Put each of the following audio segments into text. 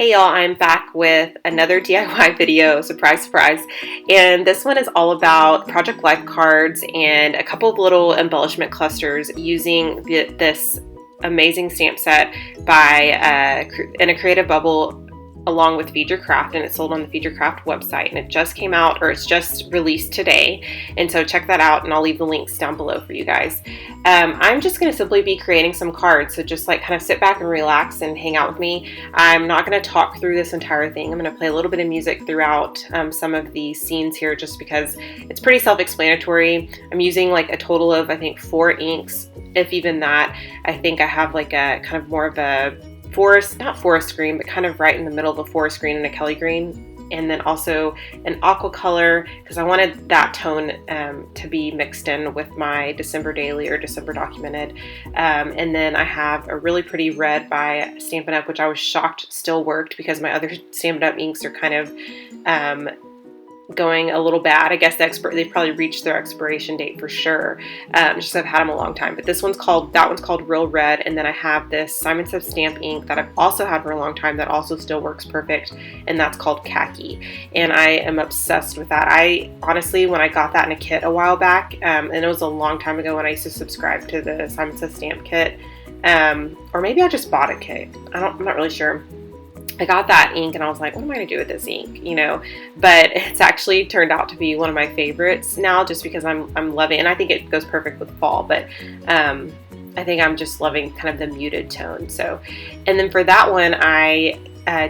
Hey y'all, I'm back with another DIY video, surprise, surprise. And this one is all about project life cards and a couple of little embellishment clusters using this amazing stamp set by in a Creative Bubble along with Feed Your Craft, and it's sold on the Feed Your Craft website, and it just came out, or it's just released today, and so check that out, and I'll leave the links down below for you guys. I'm just going to simply be creating some cards, so just like kind of sit back and relax and hang out with me. I'm not going to talk through this entire thing. I'm going to play a little bit of music throughout some of the scenes here just because it's pretty self-explanatory. I'm using like a total of, I think, 4 inks, if even that. I think I have like a kind of more of a not forest green, but kind of right in the middle of a forest green and a Kelly green, and then also an aqua color because I wanted that tone to be mixed in with my December Daily or December Documented, and then I have a really pretty red by Stampin' Up, which I was shocked still worked because my other Stampin' Up inks are kind of going a little bad. I guess they've probably reached their expiration date for sure. Just I've had them a long time. But that one's called Real Red, and then I have this Simon Says Stamp ink that I've also had for a long time that also still works perfect, and that's called Khaki. And I am obsessed with that. I honestly, when I got that in a kit a while back, and it was a long time ago when I used to subscribe to the Simon Says Stamp kit, or maybe I just bought a kit. I'm not really sure. I got that ink and I was like, what am I going to do with this ink, you know? But it's actually turned out to be one of my favorites now just because I'm loving it, and I think it goes perfect with fall, but I think I'm just loving kind of the muted tone. So, and then for that one, I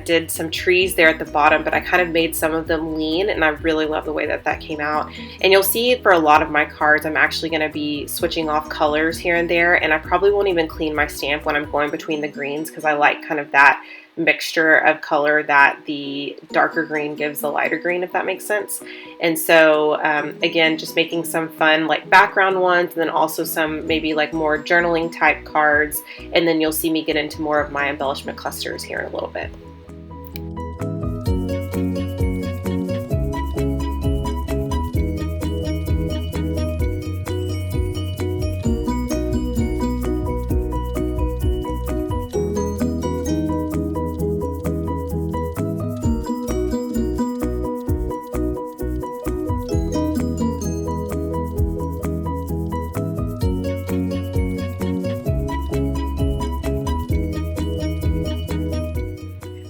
did some trees there at the bottom, but I kind of made some of them lean, and I really love the way that came out. And you'll see for a lot of my cards, I'm actually going to be switching off colors here and there, and I probably won't even clean my stamp when I'm going between the greens because I like kind of that mixture of color that the darker green gives the lighter green, if that makes sense. And so again, just making some fun like background ones, and then also some maybe like more journaling type cards, and then you'll see me get into more of my embellishment clusters here in a little bit.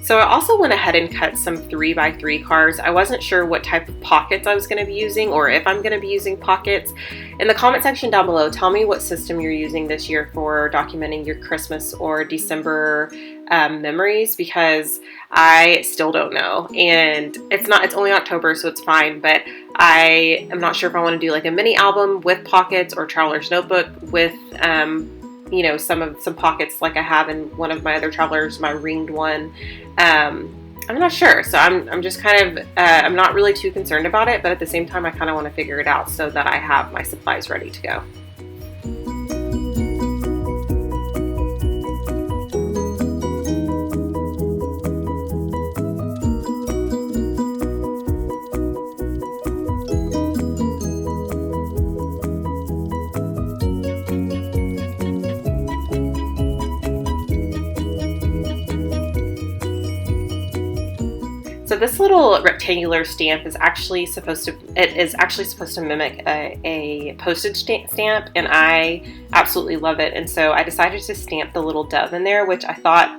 So I also went ahead and cut some 3x3 cards. I wasn't sure what type of pockets I was going to be using, or if I'm going to be using pockets. In the comment section down below, tell me what system you're using this year for documenting your Christmas or December memories, because I still don't know. And it's only October, so it's fine, but I am not sure if I want to do like a mini album with pockets or Traveler's Notebook with you know, some pockets like I have in one of my other travelers, my ringed one. I'm not sure, so I'm just kind of I'm not really too concerned about it, but at the same time I kind of want to figure it out so that I have my supplies ready to go. So this little rectangular stamp is actually supposed to mimic a postage stamp, and I absolutely love it. And so I decided to stamp the little dove in there, which I thought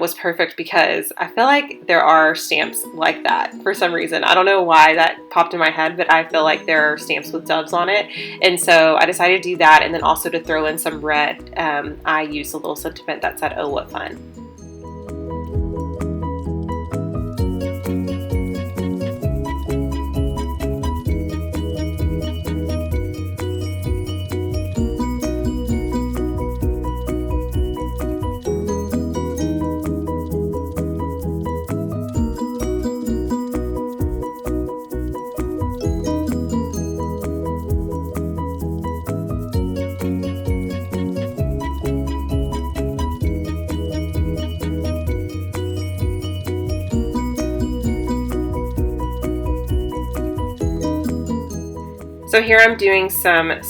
was perfect because I feel like there are stamps like that for some reason. I don't know why that popped in my head, but I feel like there are stamps with doves on it. And so I decided to do that, and then also to throw in some red. I used a little sentiment that said, "Oh, what fun." So here I'm doing some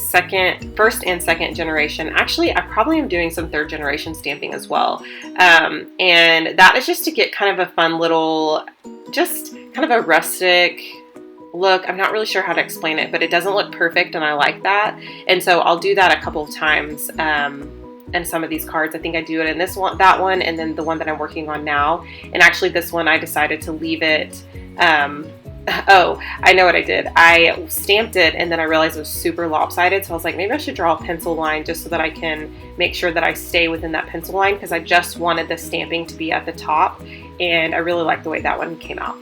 first and second generation. Actually, I probably am doing some third generation stamping as well. And that is just to get kind of a fun little, just kind of a rustic look. I'm not really sure how to explain it, but it doesn't look perfect and I like that. And so I'll do that a couple of times in some of these cards. I think I do it in this one, that one, and then the one that I'm working on now. And actually this one I decided to leave it. Oh, I know what I did. I stamped it and then I realized it was super lopsided. So I was like, maybe I should draw a pencil line just so that I can make sure that I stay within that pencil line, because I just wanted the stamping to be at the top. And I really like the way that one came out.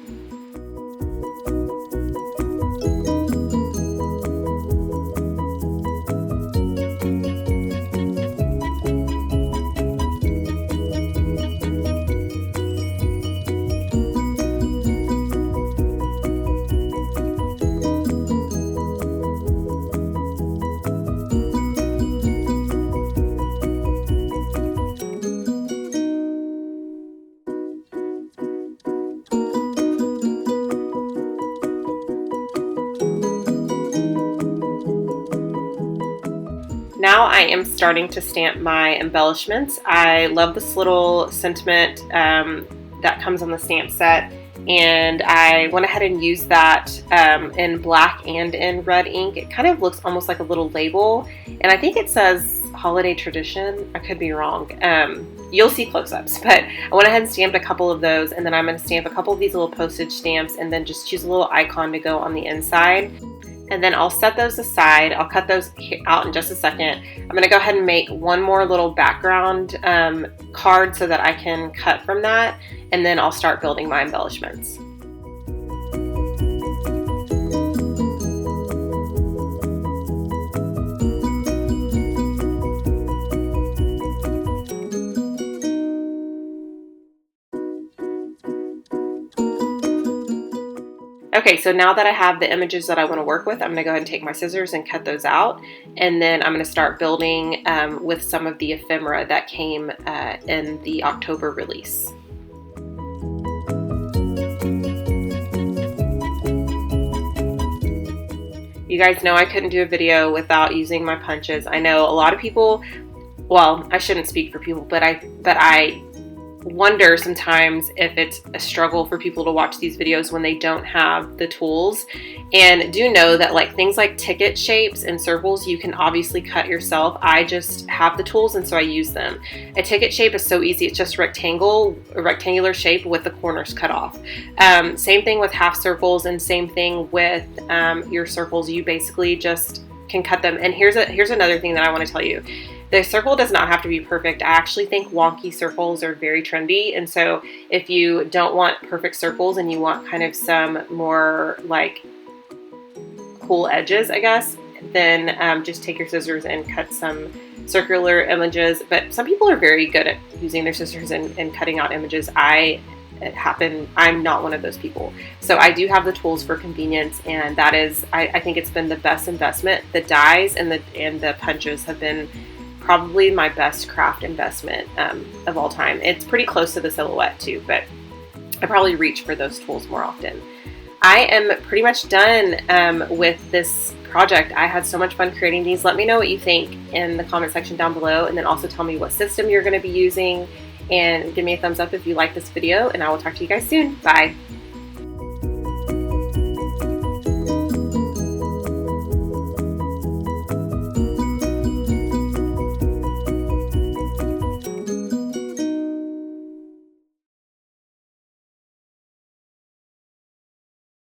Now I am starting to stamp my embellishments. I love this little sentiment that comes on the stamp set, and I went ahead and used that in black and in red ink. It kind of looks almost like a little label, and I think it says holiday tradition. I could be wrong. You'll see close-ups, but I went ahead and stamped a couple of those, and then I'm going to stamp a couple of these little postage stamps and then just choose a little icon to go on the inside. And then I'll set those aside. I'll cut those out in just a second. I'm gonna go ahead and make one more little background card so that I can cut from that, and then I'll start building my embellishments. Okay, so now that I have the images that I want to work with, I'm going to go ahead and take my scissors and cut those out. And then I'm going to start building with some of the ephemera that came in the October release. You guys know I couldn't do a video without using my punches. I know a lot of people, well, I shouldn't speak for people, but I wonder sometimes if it's a struggle for people to watch these videos when they don't have the tools. And do know that like things like ticket shapes and circles you can obviously cut yourself. I just have the tools and so I use them. A ticket shape is so easy. It's just a rectangular shape with the corners cut off. Same thing with half circles, and same thing with your circles. You basically just can cut them. And here's another thing that I want to tell you. The circle does not have to be perfect. I actually think wonky circles are very trendy. And so if you don't want perfect circles and you want kind of some more like cool edges, I guess, then just take your scissors and cut some circular images. But some people are very good at using their scissors and cutting out images. I'm not one of those people. So I do have the tools for convenience, and that is, I think it's been the best investment. The dies and the punches have been probably my best craft investment of all time. It's pretty close to the silhouette too, but I probably reach for those tools more often. I am pretty much done with this project. I had so much fun creating these. Let me know what you think in the comment section down below, and then also tell me what system you're going to be using, and give me a thumbs up if you like this video, and I will talk to you guys soon. Bye.